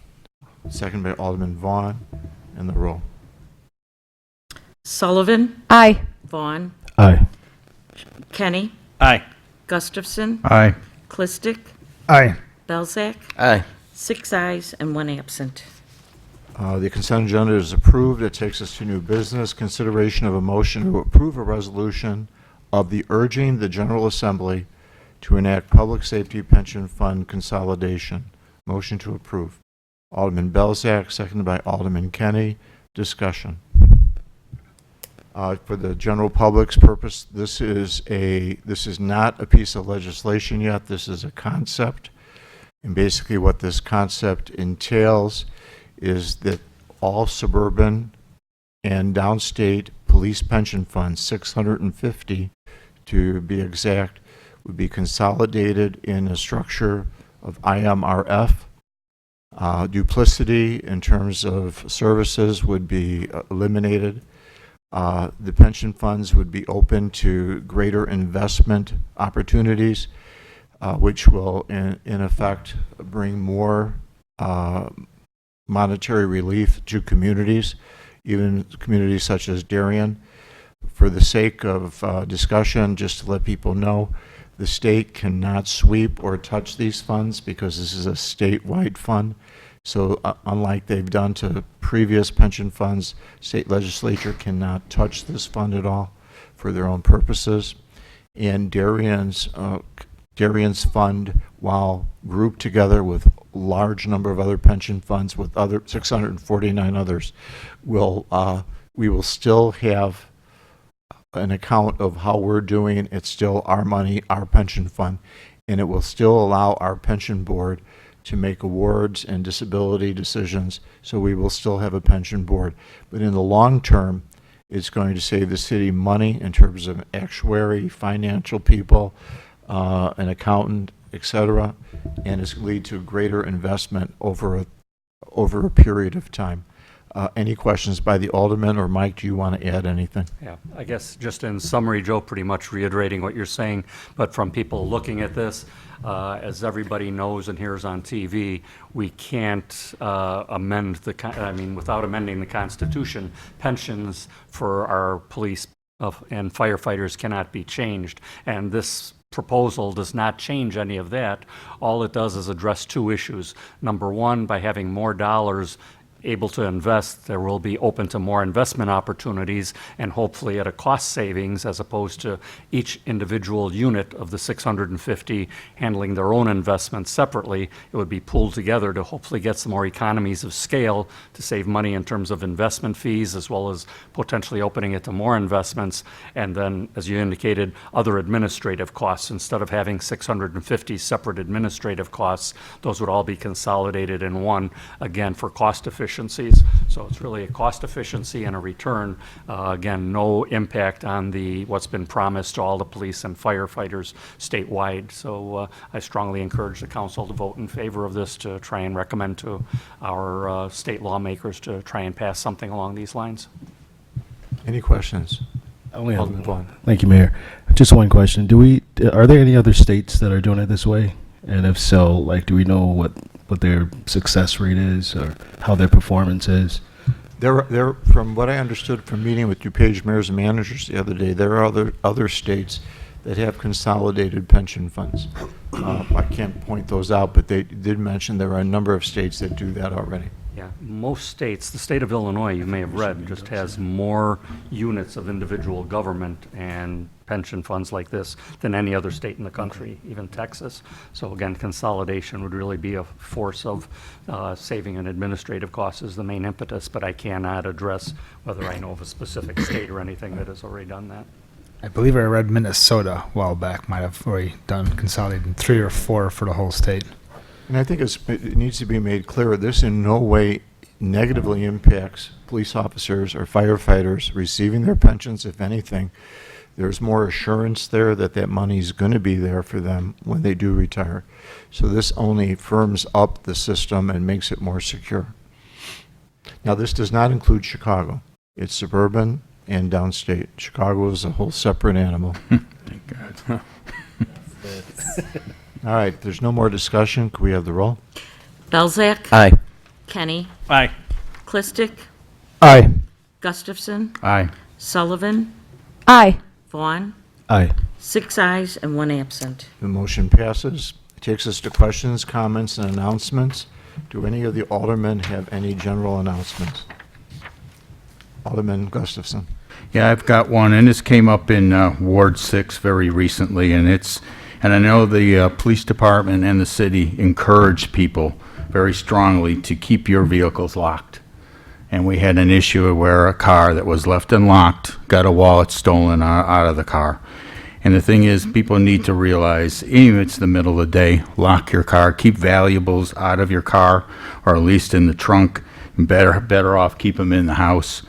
second by Alderman Vaughn, and the roll. Sullivan. Aye. Vaughn. Aye. Kenny. Aye. Gustafson. Aye. Clistic. Aye. Belzak. Aye. 6 ayes and 1 absent. The consent agenda is approved. It takes us to new business. Consideration of a motion to approve a resolution of the urging the General Assembly to enact public safety pension fund consolidation. Motion to approve. Alderman Belzak, seconded by Alderman Kenny. Discussion. For the general public's purpose, this is not a piece of legislation yet. This is a concept. And basically what this concept entails is that all suburban and downstate police pension funds, 650 to be exact, would be consolidated in a structure of IMRF. Duplicity in terms of services would be eliminated. The pension funds would be open to greater investment opportunities, which will, in effect, bring more monetary relief to communities, even communities such as Darien. For the sake of discussion, just to let people know, the state cannot sweep or touch these funds because this is a statewide fund. So unlike they've done to previous pension funds, state legislature cannot touch this fund at all for their own purposes. And Darien's fund, while grouped together with a large number of other pension funds with other 649 others, we will still have an account of how we're doing. It's still our money, our pension fund, and it will still allow our pension board to make awards and disability decisions, so we will still have a pension board. But in the long term, it's going to save the city money in terms of actuary, financial people, an accountant, etc., and it's lead to greater investment over a period of time. Any questions by the alderman, or Mike, do you want to add anything? Yeah, I guess just in summary, Joe, pretty much reiterating what you're saying, but from people looking at this, as everybody knows and hears on TV, we can't amend without amending the Constitution, pensions for our police and firefighters cannot be changed. And this proposal does not change any of that. All it does is address two issues. Number one, by having more dollars able to invest, there will be open to more investment opportunities and hopefully at a cost savings as opposed to each individual unit of the 650 handling their own investments separately. It would be pooled together to hopefully get some more economies of scale to save money in terms of investment fees as well as potentially opening it to more investments. And then, as you indicated, other administrative costs. Instead of having 650 separate administrative costs, those would all be consolidated in one, again, for cost efficiencies. So it's really a cost efficiency and a return. Again, no impact on what's been promised to all the police and firefighters statewide. So I strongly encourage the council to vote in favor of this to try and recommend to our state lawmakers to try and pass something along these lines. Any questions? Thank you, Mayor. Just one question. Are there any other states that are doing it this way? And if so, do we know what their success rate is or how their performance is? There, from what I understood from meeting with DuPage mayors and managers the other day, there are other states that have consolidated pension funds. I can't point those out, but they did mention there are a number of states that do that already. Yeah, most states, the state of Illinois, you may have read, just has more units of individual government and pension funds like this than any other state in the country, even Texas. So again, consolidation would really be a force of saving an administrative cost is the main impetus, but I cannot address whether I know of a specific state or anything that has already done that. I believe I read Minnesota a while back might have already done consolidating 3 or 4 for the whole state. And I think it needs to be made clear, this in no way negatively impacts police officers or firefighters receiving their pensions. If anything, there's more assurance there that that money is going to be there for them when they do retire. So this only firms up the system and makes it more secure. Now, this does not include Chicago. It's suburban and downstate. Chicago is a whole separate animal. Thank God. All right, if there's no more discussion, could we have the roll? Belzak. Aye. Kenny. Aye. Clistic. Aye. Gustafson. Aye. Sullivan. Aye. Vaughn. Aye. 6 ayes and 1 absent. The motion passes. It takes us to questions, comments, and announcements. Do any of the aldermen have any general announcements? Alderman Gustafson. Yeah, I've got one, and this came up in Ward 6 very recently, and I know the police department and the city encourage people very strongly to keep your vehicles locked. And we had an issue where a car that was left unlocked got a wallet stolen out of the car. And the thing is, people need to realize, even if it's the middle of the day, lock your car, keep valuables out of your car, or at least in the trunk. Better off keep them in the house.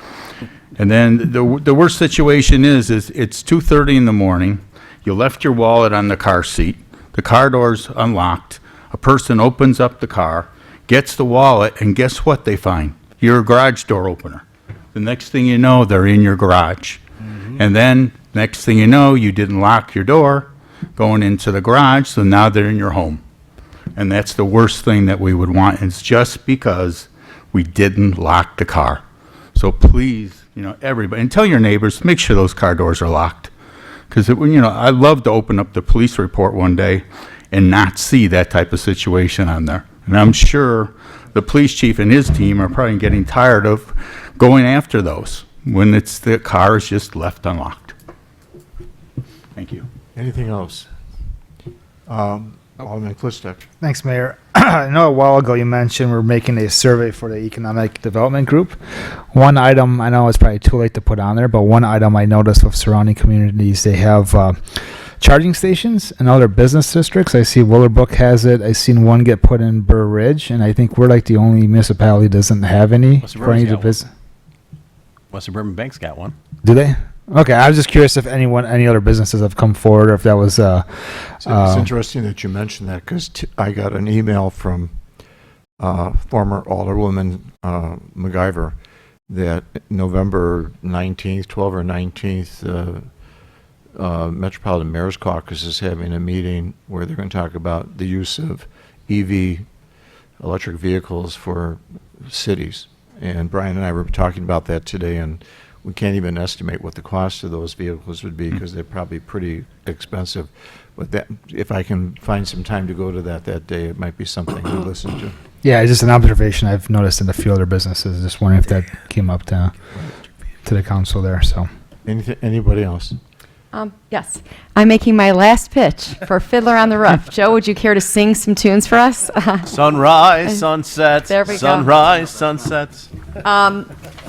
And then the worst situation is it's 2:30 in the morning. You left your wallet on the car seat. The car door's unlocked. A person opens up the car, gets the wallet, and guess what they find? Your garage door opener. The next thing you know, they're in your garage. And then, next thing you know, you didn't lock your door going into the garage, so now they're in your home. And that's the worst thing that we would want. It's just because we didn't lock the car. So please, everybody, and tell your neighbors, make sure those car doors are locked. Because, I'd love to open up the police report one day and not see that type of situation on there. And I'm sure the police chief and his team are probably getting tired of going after those when the car is just left unlocked. Thank you. Anything else? Alderman Klistek. Thanks, Mayor. I know a while ago you mentioned we're making a survey for the Economic Development Group. One item, I know it's probably too late to put on there, but one item I noticed with surrounding communities, they have charging stations in other business districts. I see Willowbrook has it. I've seen one get put in Burr Ridge, and I think we're like the only municipality that doesn't have any. West Suburban's got one. West Suburban Bank's got one. Do they? Okay, I was just curious if any other businesses have come forward, or if that was. It's interesting that you mentioned that, because I got an email from former Alderwoman MacGyver that November 19th, 12th or 19th, Metropolitan Mayor's Caucus is having a meeting where they're going to talk about the use of EV, electric vehicles, for cities. And Brian and I were talking about that today, and we can't even estimate what the cost of those vehicles would be, because they're probably pretty expensive. But that, if I can find some time to go to that day, it might be something to listen to. Yeah, it's just an observation I've noticed in a few other businesses. Just wondering if that came up to the council there. So, anybody else? Yes. I'm making my last pitch for Fiddler on the Roof. Joe, would you care to sing some tunes for us? Sunrise, sunsets. There we go. Sunrise, sunsets.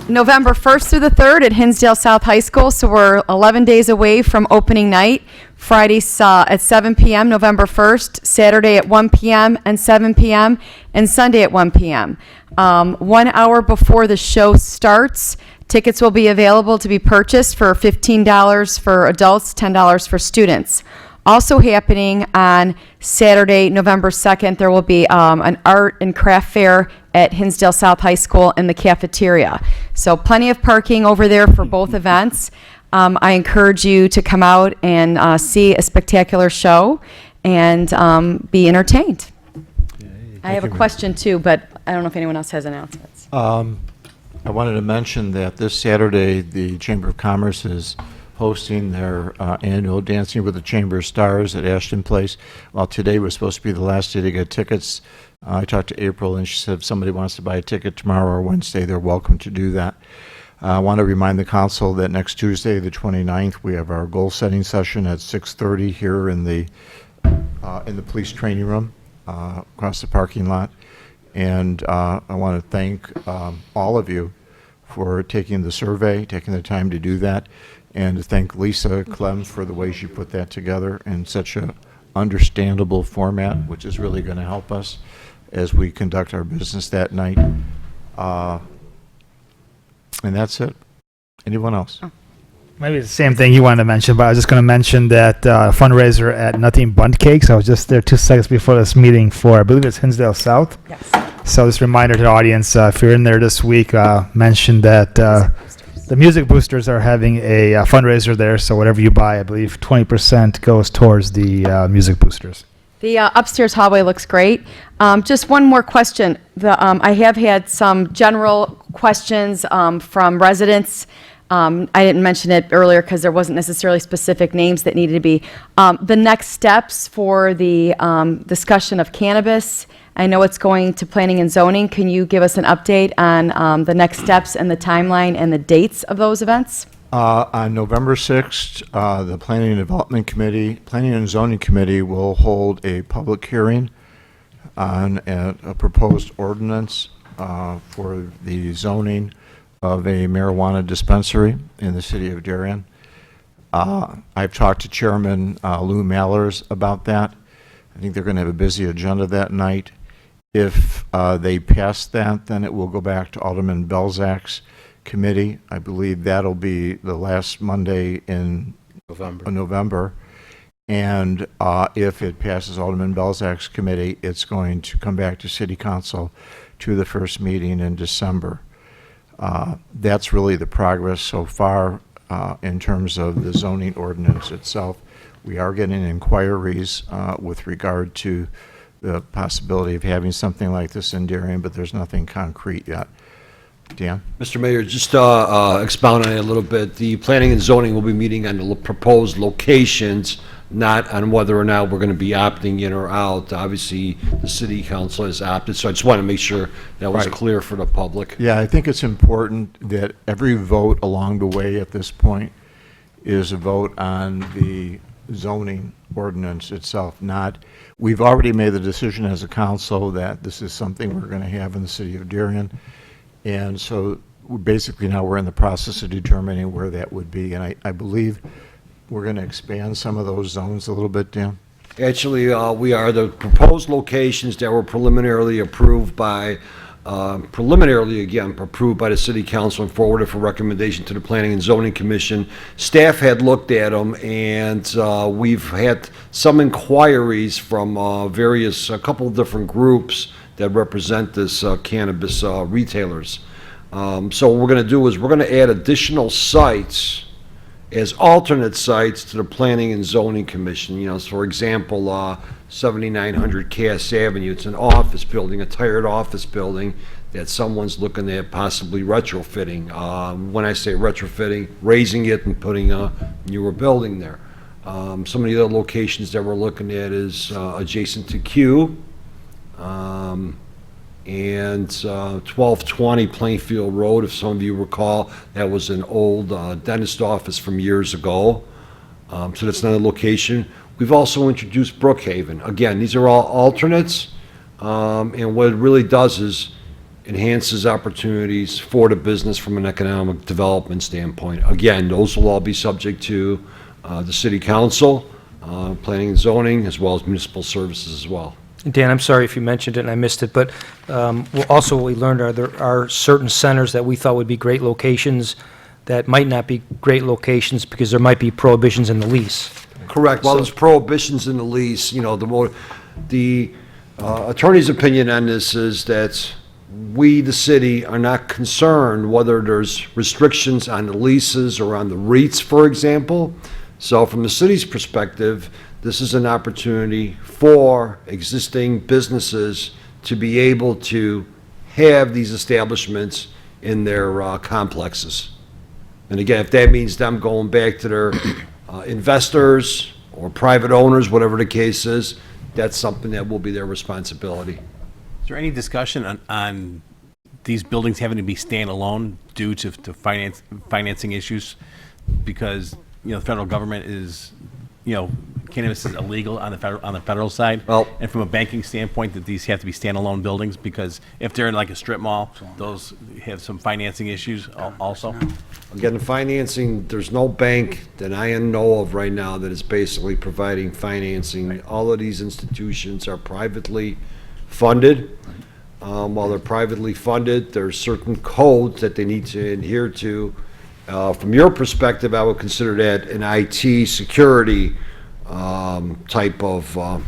November 1st through the 3rd at Hinsdale South High School. So we're 11 days away from opening night. Friday at 7 p.m., November 1st, Saturday at 1 p.m. and 7 p.m., and Sunday at 1 p.m. 1 hour before the show starts, tickets will be available to be purchased for $15 for adults, $10 for students. Also happening on Saturday, November 2nd, there will be an art and craft fair at Hinsdale South High School in the cafeteria. So plenty of parking over there for both events. I encourage you to come out and see a spectacular show and be entertained. I have a question too, but I don't know if anyone else has announcements. I wanted to mention that this Saturday, the Chamber of Commerce is hosting their annual Dancing with the Chamber of Stars at Ashton Place. Well, today was supposed to be the last day to get tickets. I talked to April, and she said if somebody wants to buy a ticket tomorrow or Wednesday, they're welcome to do that. I want to remind the council that next Tuesday, the 29th, we have our goal-setting session at 6:30 here in the police training room across the parking lot. And I want to thank all of you for taking the survey, taking the time to do that, and to thank Lisa Clem for the way she put that together in such a understandable format, which is really going to help us as we conduct our business that night. And that's it. Anyone else? maybe it's the same thing you wanted to mention, but I was just going to mention that fundraiser at Nothing Bundt Cakes. I was just there 2 seconds before this meeting for, I believe it's Hinsdale South. Yes. So just a reminder to the audience, if you're in there this week, mention that the Music Boosters are having a fundraiser there. So whatever you buy, I believe 20% goes towards the Music Boosters. The upstairs hallway looks great. Just one more question. I have had some general questions from residents. I didn't mention it earlier because there wasn't necessarily specific names that needed to be. The next steps for the discussion of cannabis I know it's going to planning and zoning. Can you give us an update on the next steps and the timeline and the dates of those events? On November 6th, the Planning and Development Committee, Planning and Zoning Committee will hold a public hearing on a proposed ordinance for the zoning of a marijuana dispensary in the city of Darien. I've talked to Chairman Lou Mallers about that. I think they're going to have a busy agenda that night. If they pass that, then it will go back to Alderman Belzak's committee. I believe that'll be the last Monday in November. And if it passes Alderman Belzak's committee, it's going to come back to City Council to the first meeting in December. That's really the progress so far in terms of the zoning ordinance itself. We are getting inquiries with regard to the possibility of having something like this in Darien, but there's nothing concrete yet. Dan? Mr. Mayor, just expound on it a little bit. The planning and zoning will be meeting on the proposed locations, not on whether or not we're going to be opting in or out. Obviously, the city council has opted, so I just want to make sure that was Right. clear for the public. Yeah, I think it's important that every vote along the way at this point is a vote on the zoning ordinance itself, not, we've already made the decision as a council that this is something we're going to have in the city of Darien. And so basically now we're in the process of determining where that would be. And I believe we're going to expand some of those zones a little bit, Dan. Actually, we are the proposed locations that were preliminarily approved by, approved by the city council and forwarded for recommendation to the Planning and Zoning Commission. Staff had looked at them, and we've had some inquiries from a couple of different groups that represent this cannabis retailers. So what we're going to do is we're going to add additional sites as alternate sites to the Planning and Zoning Commission. You know, so for example, 7900 Cass Avenue, it's an office building, a tired office building that someone's looking at possibly retrofitting. When I say retrofitting, raising it and putting a newer building there. Some of the other locations that we're looking at is adjacent to Q, and 1220 Plainfield Road, if some of you recall, that was an old dentist office from years ago. So that's another location. We've also introduced Brookhaven. Again, these are all alternates, and what it really does is enhances opportunities for the business from an economic development standpoint. Again, those will all be subject to the city council, planning and zoning, as well as municipal services as well. Dan, I'm sorry if you mentioned it and I missed it, but also what we learned are there are certain centers that we thought would be great locations that might not be great locations because there might be prohibitions in the lease. Correct. Well, there's prohibitions in the lease. You know, the attorney's opinion on this is that we, the city, are not concerned whether there's restrictions on the leases or on the REITs, for example. So from the city's perspective, this is an opportunity for existing businesses to be able to have these establishments in their complexes. And again, if that means them going back to their investors or private owners, whatever the case is, that's something that will be their responsibility. Is there any discussion on these buildings having to be standalone due to financing issues? Because, you know, the federal government is, you know, cannabis is illegal on the federal side. Well, and from a banking standpoint, that these have to be standalone buildings, because if they're in like a strip mall, those have some financing issues also. Again, financing, there's no bank that I know of right now that is basically providing financing. All of these institutions are privately funded. While they're privately funded, there's certain codes that they need to adhere to. From your perspective, I would consider that an IT security type of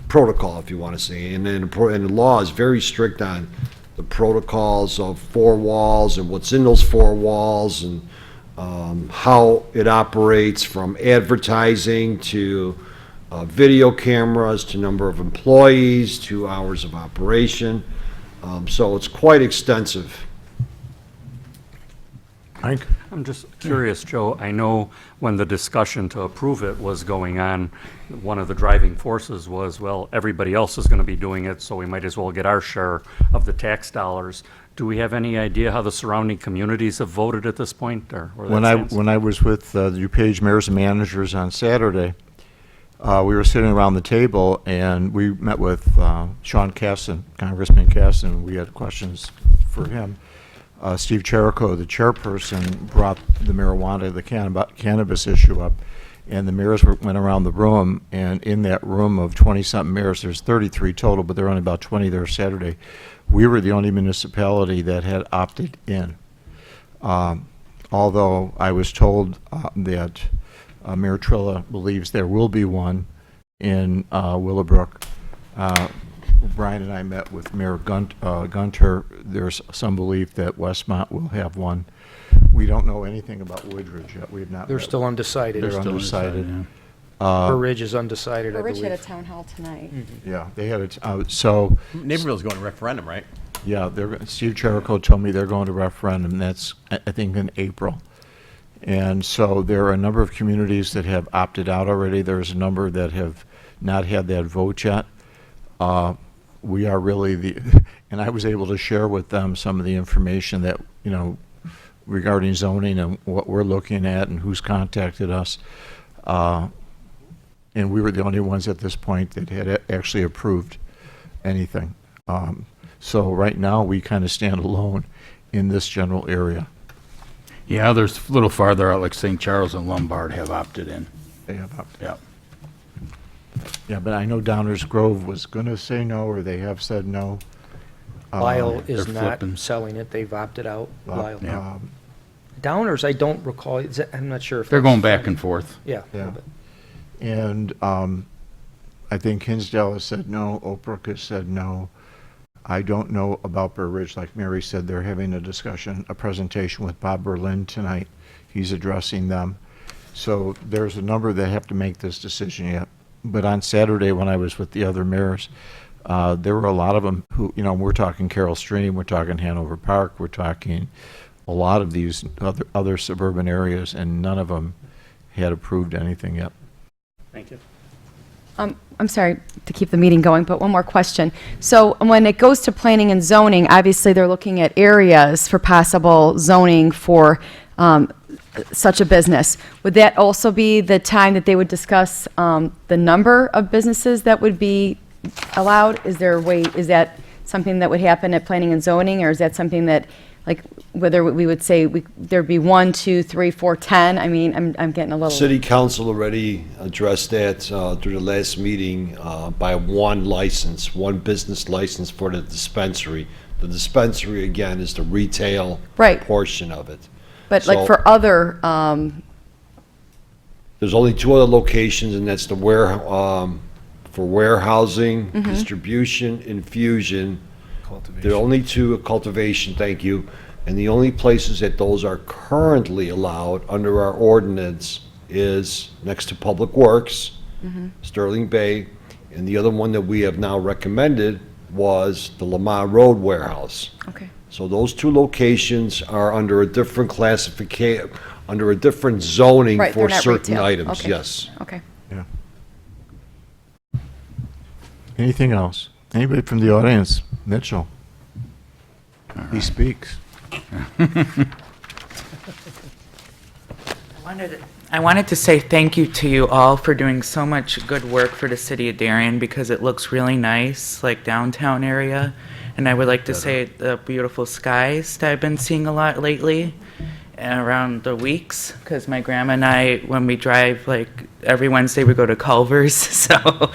protocol, if you want to say. And the law is very strict on the protocols of 4 walls and what's in those 4 walls, and how it operates, from advertising to video cameras to number of employees to hours of operation. So it's quite extensive. Frank? I'm just curious, Joe. I know when the discussion to approve it was going on, one of the driving forces was, well, everybody else is going to be doing it, so we might as well get our share of the tax dollars. Do we have any idea how the surrounding communities have voted at this point, or where that stands? When I was with the DuPage mayors and managers on Saturday, we were sitting around the table and we met with Sean Casson, Congressman Casson, and we had questions for him. Steve Cherico, the chairperson, brought the marijuana, the cannabis issue up, and the mayors went around the room, and in that room of 20-something mayors, there's 33 total, but there were only about 20 there Saturday. We were the only municipality that had opted in. Although I was told that Mayor Trilla believes there will be one in Willowbrook. Brian and I met with Mayor Gunter. There's some belief that Westmont will have one. We don't know anything about Woodridge yet. We have not. They're still undecided. They're undecided. Burr Ridge is undecided, I Rich believe. had a town hall tonight. Yeah, they had it. So Naperville's going to referendum, right? yeah, Steve Cherico told me they're going to referendum. And that's I think in April. And so there are a number of communities that have opted out already. There's a number that have not had that vote yet. We are really and I was able to share with them some of the information that, regarding zoning and what we're looking at and who's contacted us. And we were the only ones at this point that had actually approved anything. So right now, we kind of stand alone in this general area. Yeah, there's a little farther out, like St. Charles and Lombard have opted in. They have opted. Yeah. Yeah, but I know Downers Grove was going to say no, or they have said no. Lyle is they're not flipping. selling it. They've opted out. Lyle. Yeah. Downers, I don't recall. I'm not sure if They're that's- going back and forth. Yeah. Yeah. And I think Hinsdale has said no, Oakbrook has said no. I don't know about Burr Ridge. Like Mary said, they're having a presentation with Bob Berlin tonight. He's addressing them. So there's a number that have to make this decision yet. But on Saturday, when I was with the other mayors, there were a lot of them who, we're talking Carroll Stream, we're talking Hanover Park, we're talking a lot of these other suburban areas, and none of them had approved anything yet. Thank you. I'm sorry to keep the meeting going, but one more question. So when it goes to planning and zoning, obviously they're looking at areas for possible zoning for such a business. Would that also be the time that they would discuss the number of businesses that would be allowed? Is that something that would happen at planning and zoning, or is that something that, like, whether we would say there'd be 1, 2, 3, 4, 10? I mean, I'm getting a little. City Council already addressed that during the last meeting by one business license for the dispensary. The dispensary, again, is the retail Right. portion of it. But So- like for other, There's only two other locations, and that's the for warehousing, distribution, infusion. There are only two, cultivation, thank you. And the only places that those are currently allowed under our ordinance is next to Public Works, Sterling Bay, and the other one that we have now recommended was the Lamar Road Warehouse. okay. So those two locations are under a different classification, under a different zoning Right, for they're not certain retail. items, Okay. yes. Okay. Yeah. Anything else? Anybody from the audience? Mitchell. He speaks. I wanted to say thank you to you all for doing so much good work for the city of Darien, because it looks really nice, like downtown area. And I would like to say the beautiful skies that I've been seeing a lot lately around the weeks, because my grandma and I, when we drive, like every Wednesday we go to Culver's, so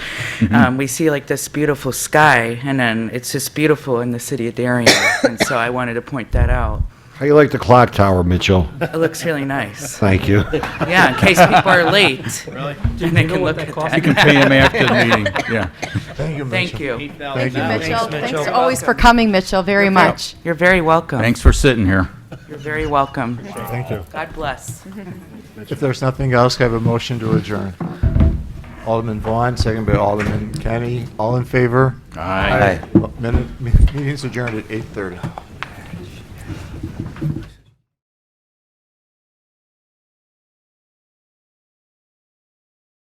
we see like this beautiful sky, and then it's just beautiful in the city of Darien. And so I wanted to point that out. How you like the clock tower, Mitchell? It looks really nice. Thank you. Yeah, in case people are late. Really? And they can look at that. You can pay him after the meeting, yeah. Thank you, Mitchell. Thank you. Thank you, Mitchell. Thanks always for coming, Mitchell, very much. You're very welcome. Thanks for sitting here. You're very welcome. Thank you. God bless. If there's nothing else, I have a motion to adjourn. Alderman Vaughn, second by Alderman Kenny. All in favor? Aye. Meeting's adjourned at 8:30.